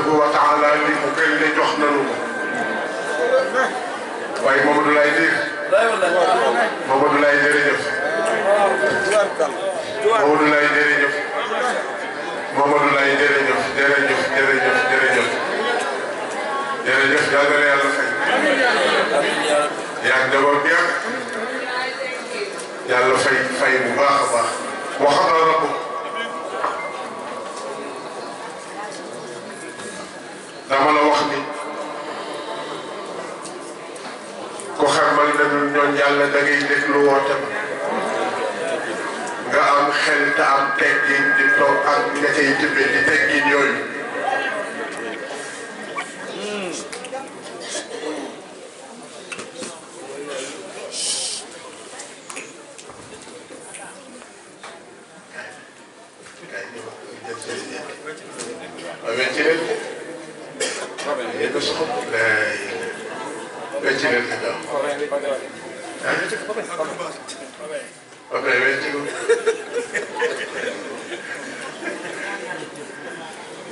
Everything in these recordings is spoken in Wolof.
subhanahu wa taala li mu gën ne jox nanu ko waaye Mamadou Laye Dir Mamadou Laye jërëjëf Mamadou Laye jërëjëf Mamadou Laye jërëjëf jërëjëf jërëjëf jërëjëf jërëjëf yàlla na yàlla fay yaa njaboot bi yàlla fay bu baax a baax waxal na ko dama la wax ni ko xamal nañu ñoon yàlla da ngay déglu woote nga am xel te am teggin di toog ak nga cay tibbee di teggin yooyu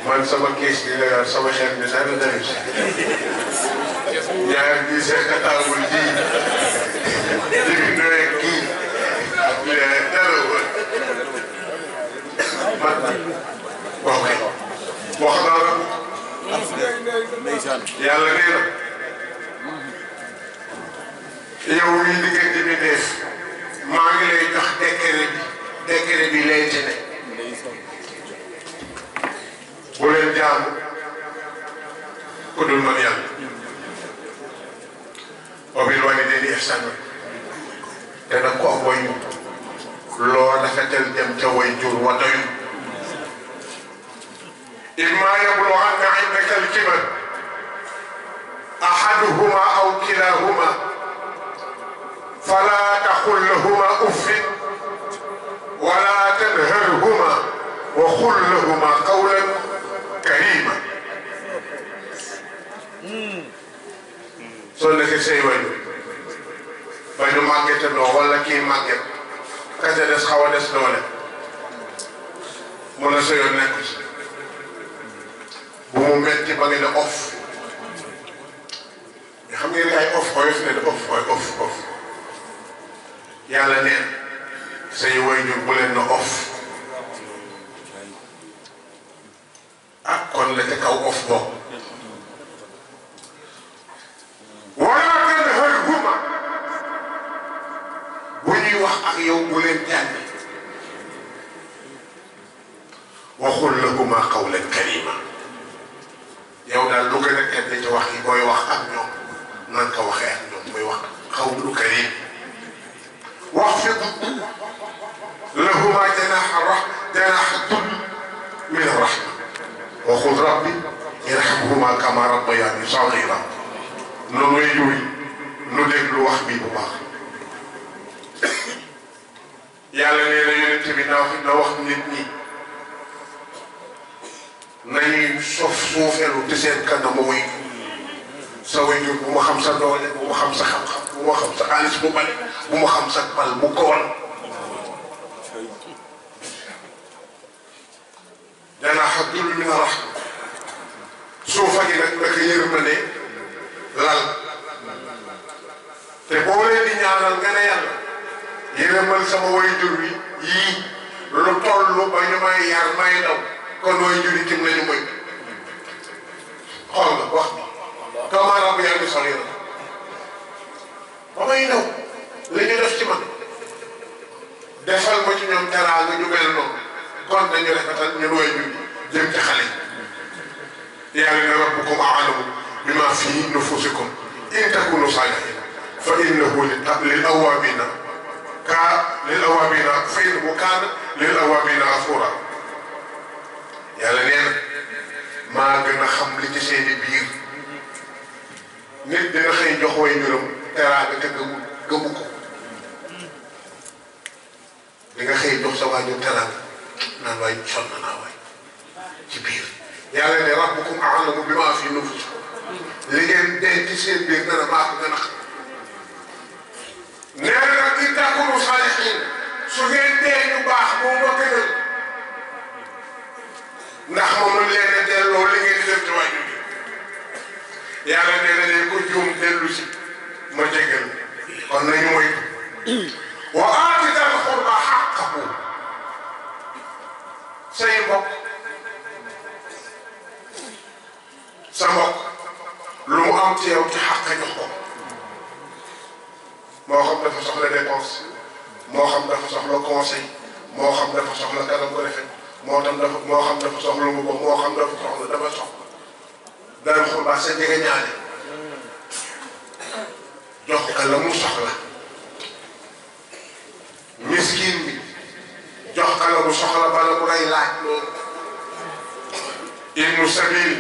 man sama kees gi la yor sama xel mi dara dara ñaar bi seq taabul ji digg ndoye kii ak dara woon man ok wax naa la yàlla nee na yow mii diggante bi def maa ngi lay jox décret bi lay ci ne bu leen jaamu ku dul man yàlla wa bil walidayni ihsaanan te nag ko am wayu loo rafetal dem ca way jur wa doyul imma yablughanna indaka al-kibar ahaduhuma aw kilahuma fala taqul lahuma uffin wala tanharhuma wa qul lahuma qawlan karima soo nekkee say wayu ba ñu màggete noo wala kii màgget ka ca des xaw a des doole mun na sa yoon nekku ci bu mu metti ba ngeen ne off nga xam ngeen ay off oyof ne de off off yàlla neen say waajur bu leen na off ah kon la ca kaw off boobu wala tanharhuma bu ñuy wax ak yow bu leen jàng wa qul lahuma qawlan karima yow daal lu gën a tedd ci wax yi booy wax ak ñoom nan ko waxee ak ñoom muy wax qawlu karim واخفض لهما جناح الذل من الرحمة وخذ ربي يرحمهما كما ربياني صغيرا noonu ngay juy nu déglu wax bi bu baax yàlla nee na yonent bi na wax nit ñi nañuy suufeelu te seen kanam muy sa waajur bu ma xam sa doole bu ma xam sa xam-xam bu ma xam sa xaalis bu bari bu ma xam sa pal bu koon janaaxa dul min rahma suufa gi nag naka yërmande lal te boo leen di ñaanal nga ne yàlla yërëmal sama waajur wi yii lu tollu ba ñu may yar may daw kon waajur yi tim lañu moy xool nga wax bi kama rabbayani saghira ba may daw li ñu def ci man defal ma ci ñoom teraanga ñu mel noonu kon dañu rafetal ñun waajur yi jëm ci xale yi yàlla ne rabbukum a'lamu bima fi nufusikum in takunu salihin fa innahu lil awwabina fa innahu kaana lil awwabina ghafura yàlla nee na maa gën a xam li ci seeni biir nit dina xëy jox way juróom teraanga te gëmu ko di nga xëy jox sa waajur teraanga naan waay sonn naa waay ci biir yàlla ne rabbukum a'lamu bima fi nufusikum li ngeen denc ci seen biir dana maa ko gën a xam nee na nag in takunu saalihiin su ngeen dee ñu baax moom ma gënal ndax moom lu leen a delloo li ngeen di def ci waay yàlla nee na ne ko juum dellu si ma jégal kon nañu moytu wa aati dal qurba haqqahu say mbokk sa mbokk lu mu am ci yow ci xàq jox ko moo xam dafa soxla dépense moo xam dafa soxla conseil moo xam dafa soxla kanam ko defee moo xam dafa soxla mu bokk moo xam dafa soxla dal xurba sa jege ñaane jox ko la mu soxla miskin bi jox ko la mu soxla bala mu lay laaj loolu ibnu sabil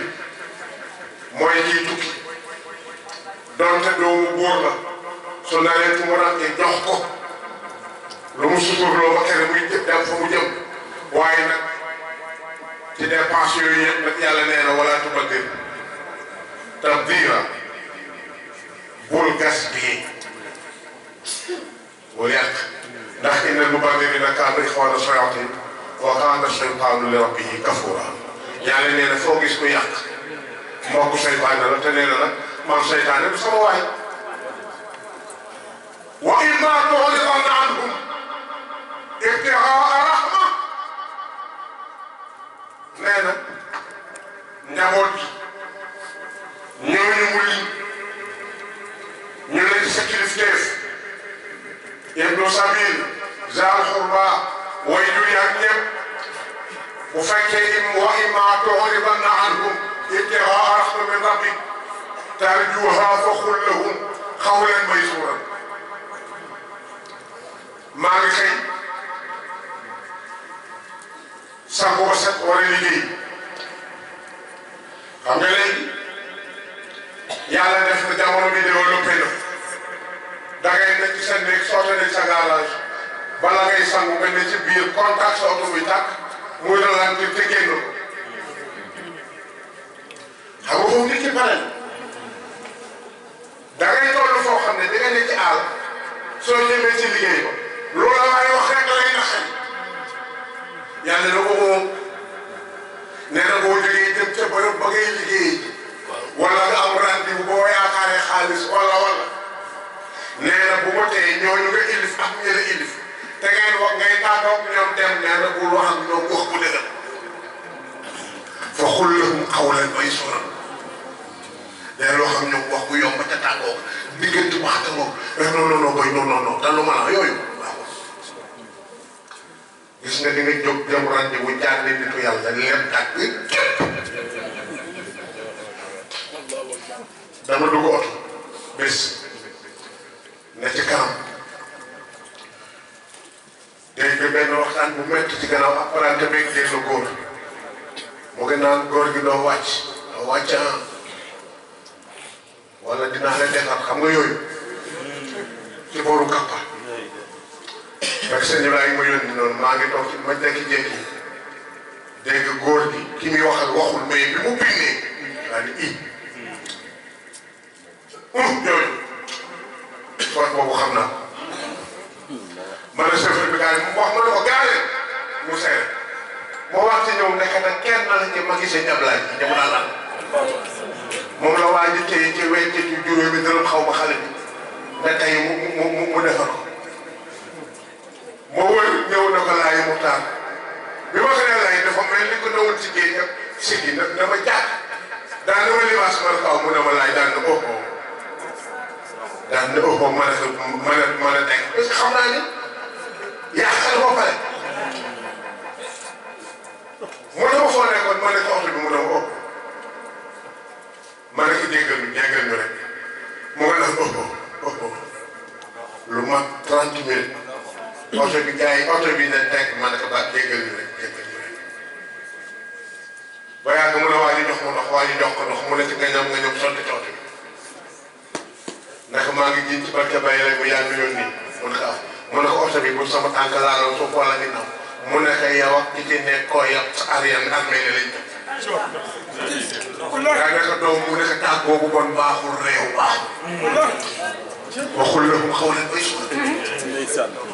mooy kiy tukki donte doomu góor la su naree tumuraanke jox ko lu mu suturloo ba kere muy jëm dem fa mu jëm waaye nag ci dépense yooyu yëpp nag yàlla nee na wala tubaddir tabdira bul gas bii bul yàq ndax inna al-mubaddirina kaanu ixwaana shayaatiin wa kaana shaytaanu li rabbihi kafuura yàlla nee na foo gis ko yàq mbokk seytaane la te nee na nag man seytaane du sama waay wa immaa tu'ridanna anhum ibtigaa rahma nee na njaboot ñooñu mu lim ñu leen sa kilifteef ibnu sabil zaal xurba way juri ak ñëpp bu fekkee wa immaa tu'ridanna anhum ibtigaa rahma min rabbik tarjuuhaa faqul lahum qawlan maysuuran maa ngi xëy sangu ba set war a liggéey xam nga léegi yàlla def na jamono bi développé na da ngay nekk ci sa néeg sotti nekk sa garage bala ngay sangu nga ne ci biir contact sa oto buy tàkk muy ralenti te génn ko xam nga foofu nit ki pare da ngay toll foo xam ne di nga nekk ci àll soo jëmee ci liggéey ba loola waaye wax rek lay naxal yàlla na ko moom nee na boo jógee jëm ca bërëb ba ngay liggéey wala nga am rendez-vous boo yaakaaree xaalis wala nee na bu ma tee ñooñu nga ilif ak ñi la ilif te ngeen wax ngay tàggatoo ak ñoom dem nee na bul wax ak ñoom wax bu dëgër fa qul lahum qawlan maysuuran day loo xam ñoom wax bu yomb te tàggoo diggante waxta moom non boy non dalu ma la yooyu waaw gis nga di nga jóg dem rendez-vous jaar ne nitu yàlla lem tàgg képp dama dugg oto bés ne ci kanam dégg benn waxtaan bu métti ci gannaaw apprenti beeg dégg góor mu ngi naan góor gi doo wàcc wala dinaa la defar xam nga yooyu ci booru kappa fekk sëñ Ibrahima ma yónni noonu maa ngi toog ci ma jékki-jékki dégg góor gi ki muy waxal waxul mais bi mu bindee daa ni yooyu soit boobu xam naa ma ne chauffeur bi gars yi mu wax ma ne ko gaare mu seere moo wax ci ñëw nekk nag kenn na la ci ma gisee ñablaay ñamu naa lan moom la waa ji tey ci weccet yu juróomi dërëm xaw ma xale bi nga tey mu defar ko moo wër ñëw na ko laay mu taal bi ma ko nee laay dafa mel ni ko newoon ci géej ak sigi na dama jàpp daan na ma limaas ma kaw mu ne ma laay daan na ëppoo ma ne ko mën a teg parce que xam naa ni yaa xel ba pare mu ne ma foo nekkoon ma ne ko oto bi mu ne ma ëpp ma ne ko jéggal ñu rek mu nga naan lu mat 30 minutes oto bi gars yi oto bi ne teg ma ne ko ba jéggal ñu rek ba yàgg mu ne waa ji jox ma ndox waa ji jox ko ndox mu ne ci nga ñam sotti ci oto bi ndax maa ngi jiit ci barke Baye rek bu yàgg yónni mu ne ko oto bi bu sama tànk laaloon suuf wala ginnaaw mu ne ko yow ak ki ci nekk koo yàq sa arrière ak mel ni lañ def. yaa ngi ko doom mu ne ko tàggoo bu bon baaxul réew baaxul. waxul la mu xaw leen bay suul.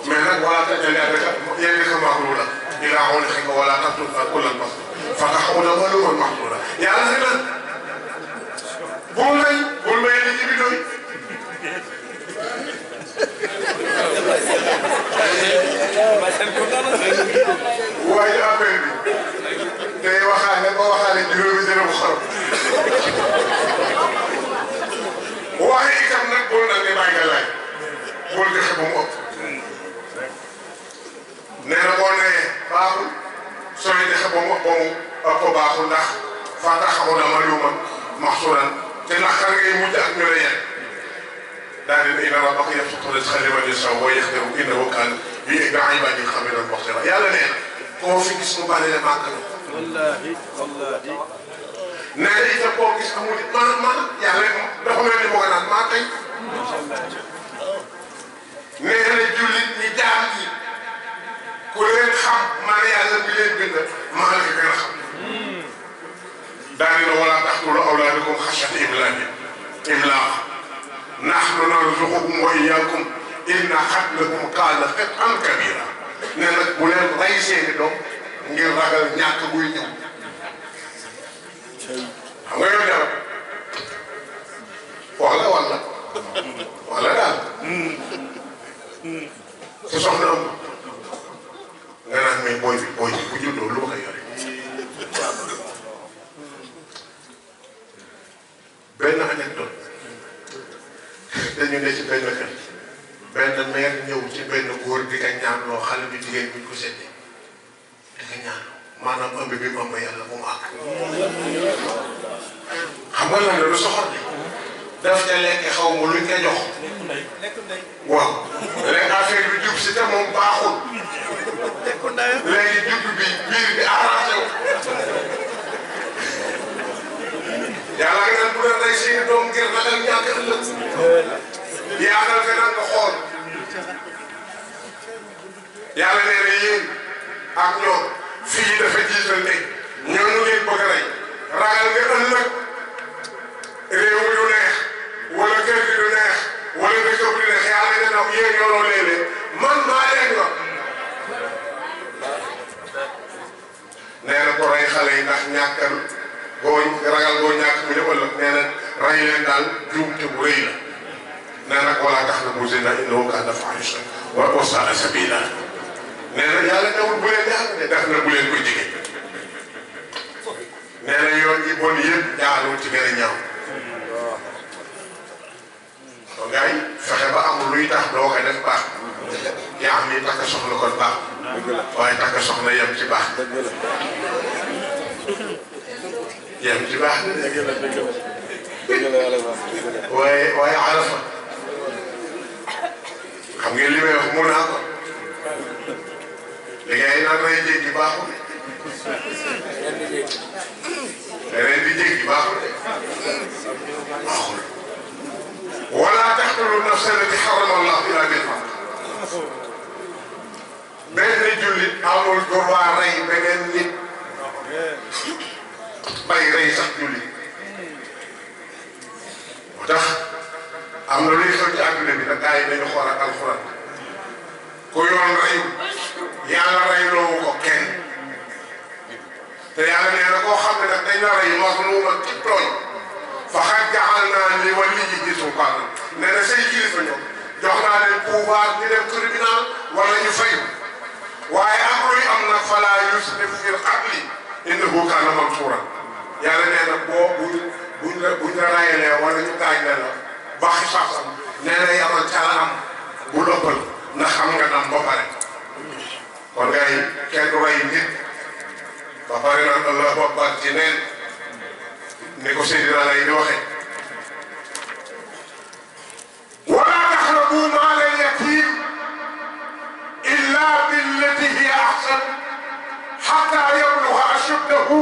mais nag wala tëjee ak yéen a maaxul la. dinaa xool xëy na wala tax ku la mbas. fa nga xaw na wala woon maaxul la yàlla ne la boo ngay baaxul ndax fata xamoon na ma luuma maxsuuran te naqar ngay mujj ak ñu la yegg daal di ne inna rabbaka yabsutu rizqa liman yashaa'u wa yaqdiru innahu kaana bi ibaadihi xabiiran basiira yàlla nee na koo fi gis mu bari le màgg na. wallaahi wallaahi. nee na itam koo gis amul man yàlla dafa mel ni moo ko naan maa tey. nee na jullit ñi jaam yi ku leen xam man yàlla bi leen bind maa la gën a xam. daal di ne wala taqtulu awlaadakum xashyata imlaaq nahnu narzuqukum wa iyyaakum inna qatlahum kaana xit'an kabiira nee na bu leen rey seeni doom ngir ragal ñàkk buy ñëw. xam nga yow dara wala daal su soxna am nga naan mais booy bi bu juddoo lu ma koy yore. benn anecdote dañu ne ci benn kër benn mère ñëw ci benn góor di ka ñaanloo xale bi jigéen bi ñu ko seddee di ka ñaanloo maanaam ëmb bi mu ëmb yàlla bu mu àgg. xam nga lan la lu soxor bi daf ca lekk xaw ma luñ ko jox. waaw léegi affaire bi jub si te moom baaxul. léegi jub bi biir bi arrangé wu. yàlla nga naan bu leen rey seeni doom ngir ragal ñàkk ëllëg. yaatal fe nag nga xool. yàlla nee na yéen ak ñoom fii dafa jiital ne ñooñu ngeen bëgg a rey ragal nga ëllëg réew mi du neex wala kër gi du neex wala dëkk bi du neex yàlla nee na yéen ñoo léeg-léeg man maa leen yor. nee na ko rey xale yi ndax ñàkkal boo ragal boo ñàkk mu ne ëllëg nee na rey leen daal juumte bu rëy la. nee na wala taqrabu zina innahu kaana faahisha wa saa'a sabiila. nee na yàlla newul bu leen jàng de def na bu leen koy jege. nee na yoon yi bon yëpp jaarul ci gën a ñaaw. kon gars yi fexe ba amul luy tax doo ko def baax. yaa xam ni takk soxna kon baax. waaye takk soxna yem ci baax. yem ci baax. waaye arafa xam ngeen li may wax mun naa ko. li ngay naan rey jéggi baaxul. ren di jéggi baaxul de. baaxul. wala taqtulu nafsa allati harrama Allahu illa bil haqq. benn jullit amul droit rey beneen nit. bay rey sax jullit. moo tax am na luy xew ci àdduna bi nag gars yi dañu xool ak alxuraan. ku yoon reyu yàlla reyloowu ko kenn. te yàlla nee na koo xam ne nag dañ la rey mazluuman ci tooñ faqad ja'alnaa li waliyyihi sultaanan nee na say kilifa ñoom jox naa leen pouvoir ñu dem tribunal wala ñu fayu waaye am luy am nag falaa yusrif fil qatli innahu kaana mansuuran yàlla nee na boo buñ la rayalee wala ñu gaañ la ba xisaasam nee na yamal ca la am bu ëppal ndax xam nga nam ba pare kon gars yi kenn du rey nit ba pare naan allahu akbar ci neen ni ko Seydina lay di waxee wala taqrabu maala al-yatim illa billati hiya ahsan hatta yablugha ashuddahu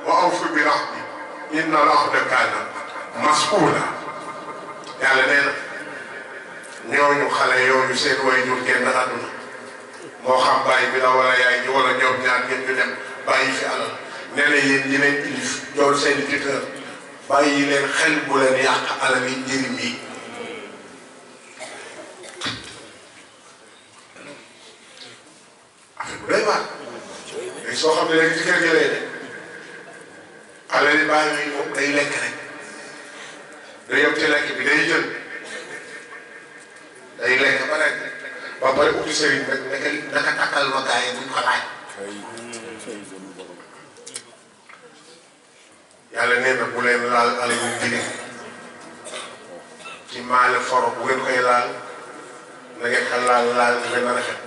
wa awfu bil ahdi inna al-ahda kaana mas'uula yàlla nee na ñooñu xale yooyu seen waajur génn àdduna moo xam bàyyi bi la wala yaay ji wala ñoom ñaar ñëpp ñu dem bàyyi fi alal nee na yéen ñi leen ilif doon seen i tuteur bàyyi leen xel bu leen yàq alal yi njëriñ yi. affaire bu doy waar. léegi soo xam ne léegi ci kër gi lay de alal yi bàyyi yi moom day lekk rek day yem ci lekk bi day jël day lekk ba rek. ba pare uti sëriñ rek naka takkal ma gars yi buñ ko laaj. yàlla nee na bu leen laal alalu jigéen ci maale foro bu ngeen koy laal na ngeen ko laal nga gën a rafet.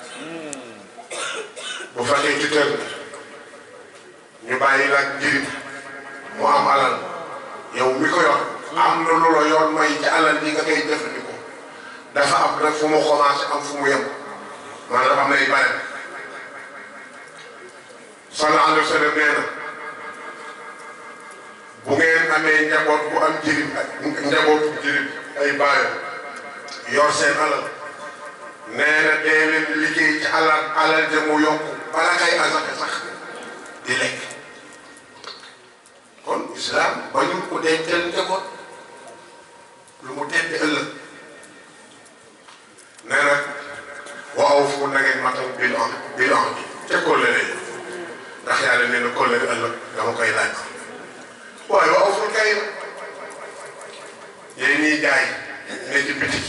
bu fekkee tuteur ñu bàyyi la njëriñ mu am alal yow mi ko yor am na lu la yoon may ci alal yi nga koy jëfandikoo dafa am nag fu mu commencé am fu mu yem maanaam am nay bare sallallahu alayhi wa sallam nee na bu ngeen amee njaboot bu am njëriñ ak njabootu njëriñ ay baayam yor seen alal nee na dee leen liggéey ci alal ja mu yokku bala kay asaka sax di lekk kon islam bañul ko dencal njaboot lu mu tedd ëllëg nee na wa awfu na ngeen matal bil ahdi ca kóllëre ndax yàlla nee na kóllëre ëllëg dama koy laaj waaye wa awful kayla yéen ñiy jaay ne ci bitik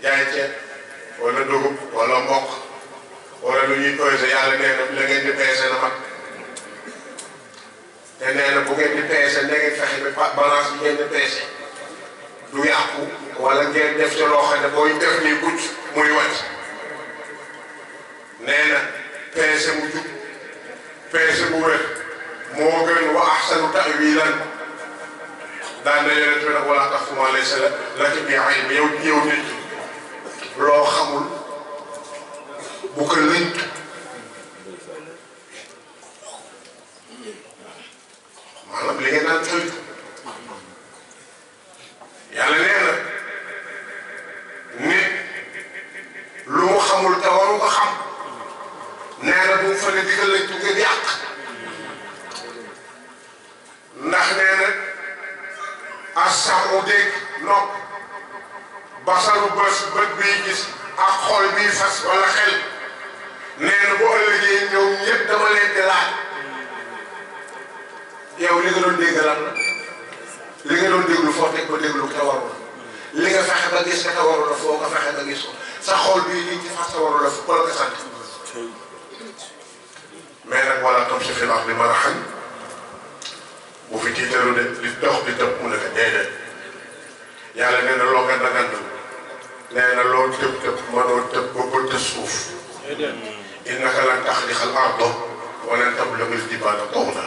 jaay ceeb wala dugub wala mboq wala lu ñuy peese yàlla nee na la ngeen di peese na mat te nee na bu ngeen di peese na ngeen fexe ba balance bi ngeen di peese du yàqu wala ngeen def ci loo xam ne booy def nii gucc muy wàcc nee na peese mu jub peese bu wér moo gën wa ahsanu ta'wilan daan na yonent bi nag wala tax fu ma laysa laka bihi ilm yow nit loo xamul bu ko lënt maanaam li ngeen naan tëj yàlla nee na nit lu mu xamul te waru ko xam nee na bu mu fa ne di ko lënt ngeen yàq ndax nee na asamu dégg nopp basaru bët bii gis ak xol bii fas wala xel nee na bu ëllëgee ñoom ñëpp dama leen di laaj yow li nga doon dégg lan la li nga doon déglu foo teg ba déglu te warul li nga fexe ba gis te warul la foo ko fexe ba gis ko sa xol bii li ci fas te warul la ko la ko sant mais nag wala tam si fil ardi marahan bu fi tiitaru de li dox di tëb mu ne ko déedéet yàlla nee na loo nga dagandal nee na loo tëb tëb mënoo tëb ba bëtt suuf innaka lan taxriqal arda wa lan tablughal jibaala tawla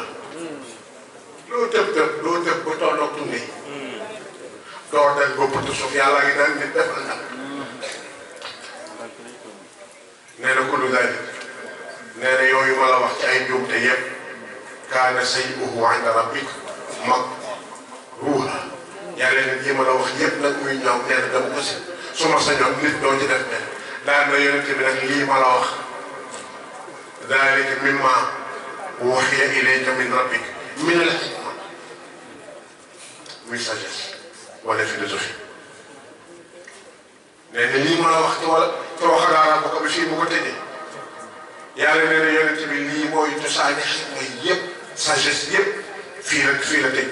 loo tëb tëb loo tëb ba tolloog tunne doo def ba bëtt suuf yàlla ngi naan nit def na nee na kullu dalik nee na yooyu ma la wax ci ay njuumte yëpp kaana sayyi'uhu 'inda rabbika makruuha yàlla ne lii ma la wax yëpp nag muy ñaaw nee na dama ko si su ma sañoon nit doo ci def benn daan na yonent bi nag lii ma la wax daalika mimmaa uhiya ilayka min rabbika minal hikma muy sagesse wala philosophie nee na lii ma la wax ci wax daara bu ko bi fii bu ko tëjee yàlla nee na yonent bi lii mooy cosaani xikma yëpp sagesse yëpp fii la tëj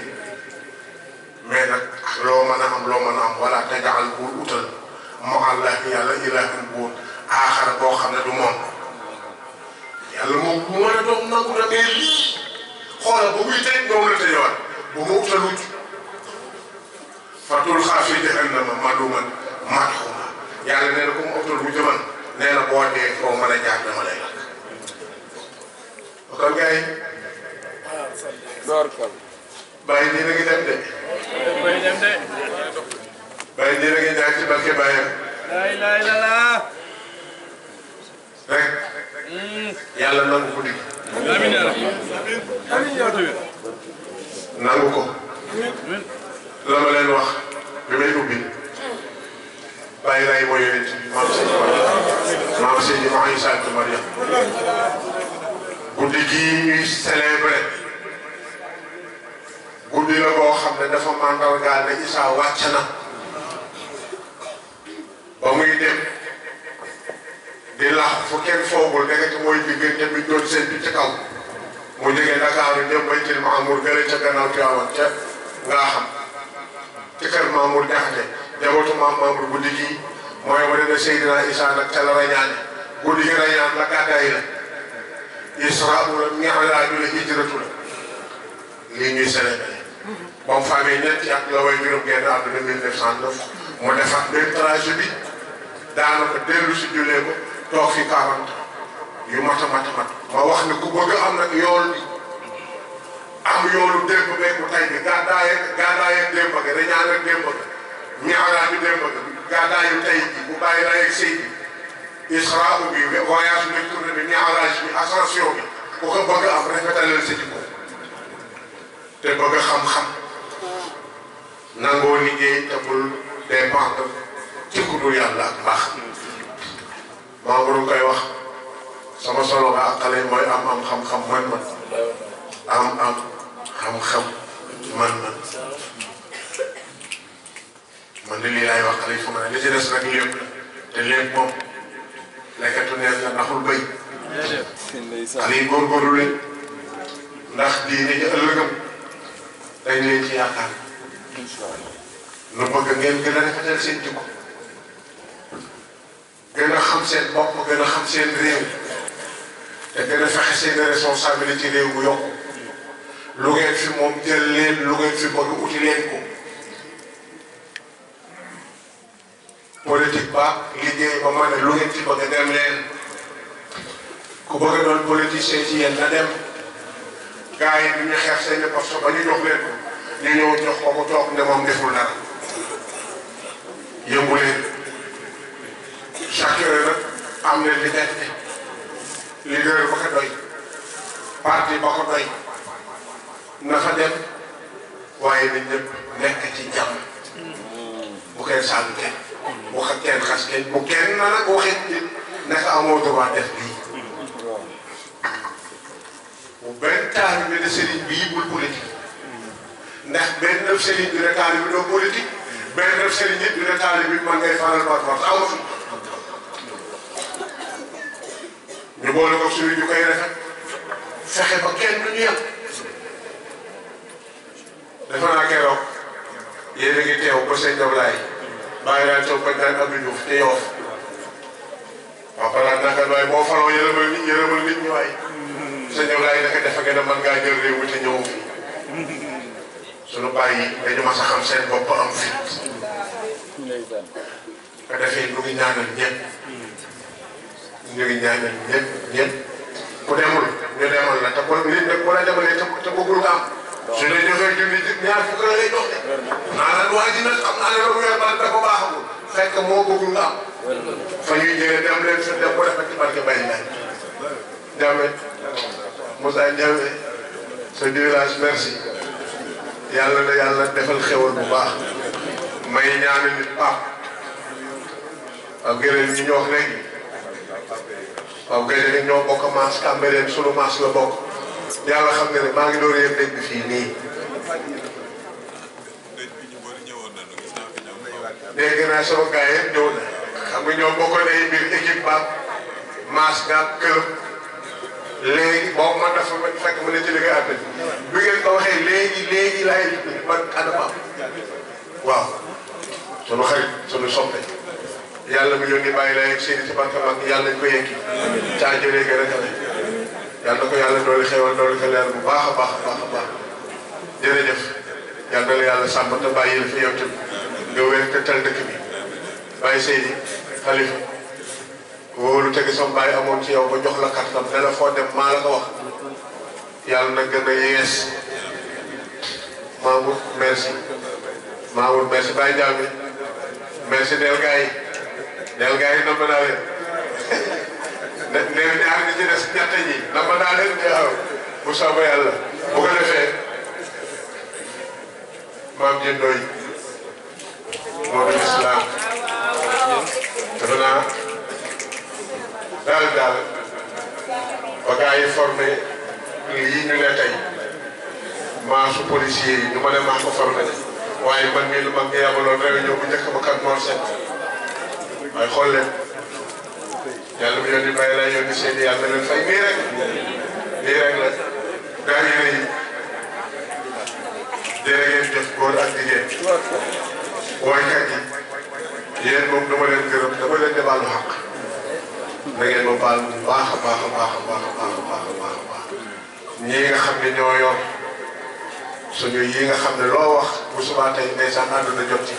mais nag loo mën a am wala tajal bul utal ma allah yàlla ilahan buur aaxara boo xam ne du moom yàlla moom bu mën a doon nangu na mais lii xoolal ba muy tëj noonu la tëjewaat bu ma utal wut fatul xaafi jahannama maluman madxuma yàlla nee na ku mu utal mu jëman nee na boo dee foo mën a jaar dama lay lakk kon gars yi bàyyi nii la ngi dem de bàyyi nii la ngi ñaan ci barke bàyyam rek yàlla nangu ko dig nangu ko la ma leen wax bi may ubbi bàyyi laay mooy yonent bi maam Seydi Isa ibn Maryam guddi gii ñuy célébré guddi la boo xam ne dafa màndargaal ne Isa wàcc na ba muy dem di lax fu kenn foogul ndekete mooy diggante bi doon seen bi ci kaw mu jógee Dakar jëm Baytil Maamur gële ca gannaaw Tiwaawan ca ngaa xam ci kër Mamour Diakhaté jabootu Mamour guddi gii mooy wane ne Seydina Isa nag ca la rañaane guddi gi rañaan la gàddaay la Israa la Mi'raaj la hijratu la lii ñuy célébré ba mu fa amee ñetti at la way juróom génn àdduna 1909 mu defaat benn trajet bi daanaka dellu si jullee ko toog fi 40 yu mat ma wax ne ku bëgg am nag yool bi am yoolu démb beeg bu tay bi gàddaaye démb ga dañaan rek démb ga mi'raaj bi démb ga gàddaayu tey bi bu bàyyi laay ak sëy bi israa bi voyage bi tournée bi mi'raaj bi ascension bi ku ko bëgg am rafetalal sa jikko te bëgg xam-xam nangoo liggéey te bul dépendre ci ku dul yàlla ak mbaax maa ngi koy wax sama solo nga ak xale mooy am xam-xam man-man am xam-xam man-man man de lii laay wax xale yi fu ma ne li ci des nag lépp te lépp moom lekkatu neen la ndaxul béy xale yi góorgóorlu leen ndax diine ji ëllëgam dañ leen ci yaakaar nu bëgg ngeen gën a rafetal seen jikko gën a xam seen bopp gën a xam seen réew te gën a fexe seen responsabilité réew mu yokku lu ngeen fi moom jël leen lu ngeen fi bëgg uti leen ko politique ba liggéey ba ma ne lu ngeen fi bëgg dem leen ku bëgg doon politicien ci yéen na dem gars yi du ñu xeex seen poste ba ñu jox leen ko ñu ñëw jox ko mu toog ne moom deful dara yëngu leen chaque heure nag am na liberté leader ba ko doy parti ba ko doy na fa dem waaye nit ñëpp nekk ci jàmm bu kenn saalu kenn bu ko kenn xas kenn bu kenn na nag waxee nit naka amoo droit def lii bu benn taalibe de sëriñ bii bul politique ndax benn def sëriñ bi ne taalibe bi doo politique benn def sëriñ nit bi ne taalibe bi man ngay faral par force aw fi ñu boole ko suñu ñu koy rafet fexe ba kenn du ñu yem defe naa keroog yéen a ngi teew ba sëñ Ablaye bàyyi laa toog bañ daan Abdou Diouf te Yoff waaw balaa naka waaye boo faloo yërëmal nit ñi waaye sëñ Ablaye naka dafa gën a mën ngaa jël réew mi te ñëw fi suñu bàyyi dañu mas a xam seen bopp am fit ka defee ñu ngi ñaanal ñëpp ñu ngi ñaanal ñëpp ku demul ñu demal la te nit nag bu la demalee te bëggul nga am su dee joxee junni ñaar fukk la lay jox de naa la waa ji nag xam naa ne loolu weer ba dafa baaxagul fekk moo bëggul nga am fa ñuy jëlee dem leen sa dem ko defal ci barke Baye Ndiaye Ndiame Moussa Ndiame sa village merci yàlla na yàlla defal xewal bu baax may ñaanal nit baax ak gërëm ñi ñu wax léegi waaw gërëm ñoo bokk maas Cambérène sunu maas la bokk yàlla xam nga ne maa ngi door yëpp dégg fii nii dégg naa sama gars yëpp ñëw na xam nga ñoo bokkoon ay mbir équipe ba maas nga kër léegi boobu man dafa fekk mu ne ci liggéey at bi ngeen ko waxee léegi laay ban adama waaw sunu xarit sunu soppe yàlla mu yónni bàyyi lay ak seeni ci barke mag yàlla ñu ko yeggi caa jëlee nga rek yàlla ko yàlla dooli xewal dooli ko leer bu baax a baax jërëjëf yàlla na la yàlla sàmm te bàyyi la fi yow tamit nga wér te tal dëkk bi bàyyi Seydi Xalifa wóolu tegi sama bàyyi amoon ci yow ba jox la kartam ne la foo dem maa la ko wax yàlla na gën a yees Mamour merci Baye Ndiame merci del gars yi nomba naa leen nee ñaar ñi ci des ñett ñi nomba naa leen waaw bu soobee yàlla bu ko defee maam jëndooy moo di islam defe naa daal ba gars yi formé lii ñu ne tey maasu policier yi ñu ma ne maa ko formé waaye man mii lu mag nga yabaloon réunion bu njëkk ba kat moor set waaye xool leen yàlla mu yónni bàyyi laa yónni seen i yàlla leen fay nii rek la gaa yi rëy jërë ngeen jëf góor ak jigéen woykat yi yéen moom dama leen gërëm dama leen di baalu xaq na ngeen ma baal bu baax a baax ñii nga xam ne ñoo yor suñu yi nga xam ne loo wax bu subaa tey ndeysaan àdduna jot ci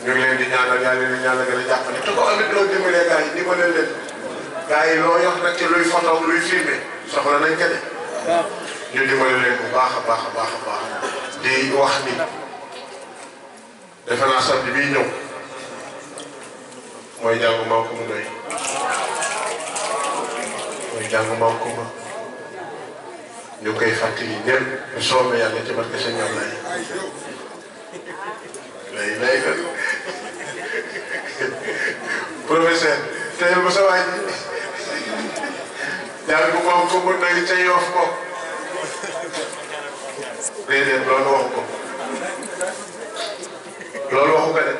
ñu ngi leen di ñaanal yàlla leen ñaanal gën a jàppale te ko amit loo dimbalee gars yi dimbaleel leen gars yi loo yor nag ci luy photo luy filmé soxla nañ ko de ñu dimbali leen bu baax a baax a baax a baax di wax ni defe naa samedi bii ñëw mooy jàngu Maam Coumba Ndoye mooy jàngu Maam Coumba ñu koy fàttali ñëpp bu soobee yàlla ci barke sëñ Ablaye lay professeur tey ba sa waay ji jàngu Maam Coumba Ndoye ca Yoff ko déedéet loolu waxu ko loolu waxu ko de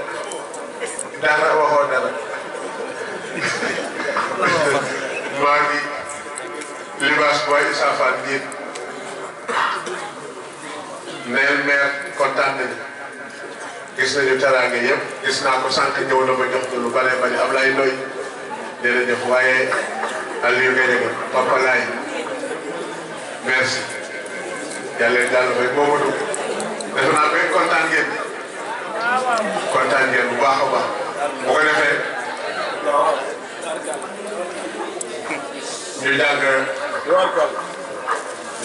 dara waxoo dara maa ngi libaas booy Issa Fall njiit neel maire kontaan nañu gis nañu teraange yëpp gis naa ko sànq ñëw na ba jox ko lu bare bari Ablaye Ndoye jërëjëf waaye Aliou Guèye Papa Laye merci yàlla jàll fay Momadou defe naa koy kontaan ngeen bu baax a baax bu ko defee ñu jàng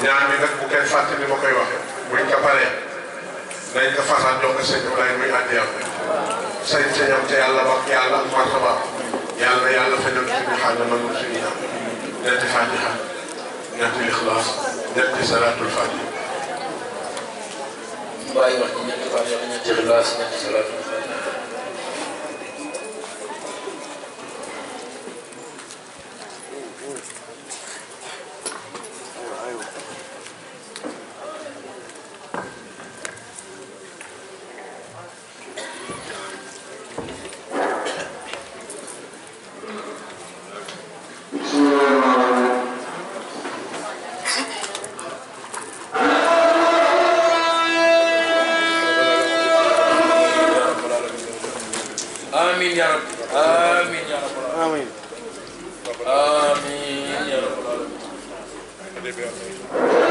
ñaan bi nag bu kenn fàtte ni ma koy waxee buñ ko paree dañ ko fasaat jox ko sëñ Ibrahima muy àddiyam sañ-sañam ca yàlla wax yàlla ak martaba yàlla fajal suñu xaal na mënul suñu ñaan ñetti fatiha ñetti lixlaas ñetti salaatul fatiha bàyyi wax ci ñetti fatiha ñetti lixlaas ñetti salaatul fatiha آمين يا رب آمين يا رب آمين آمين يا رب العالمين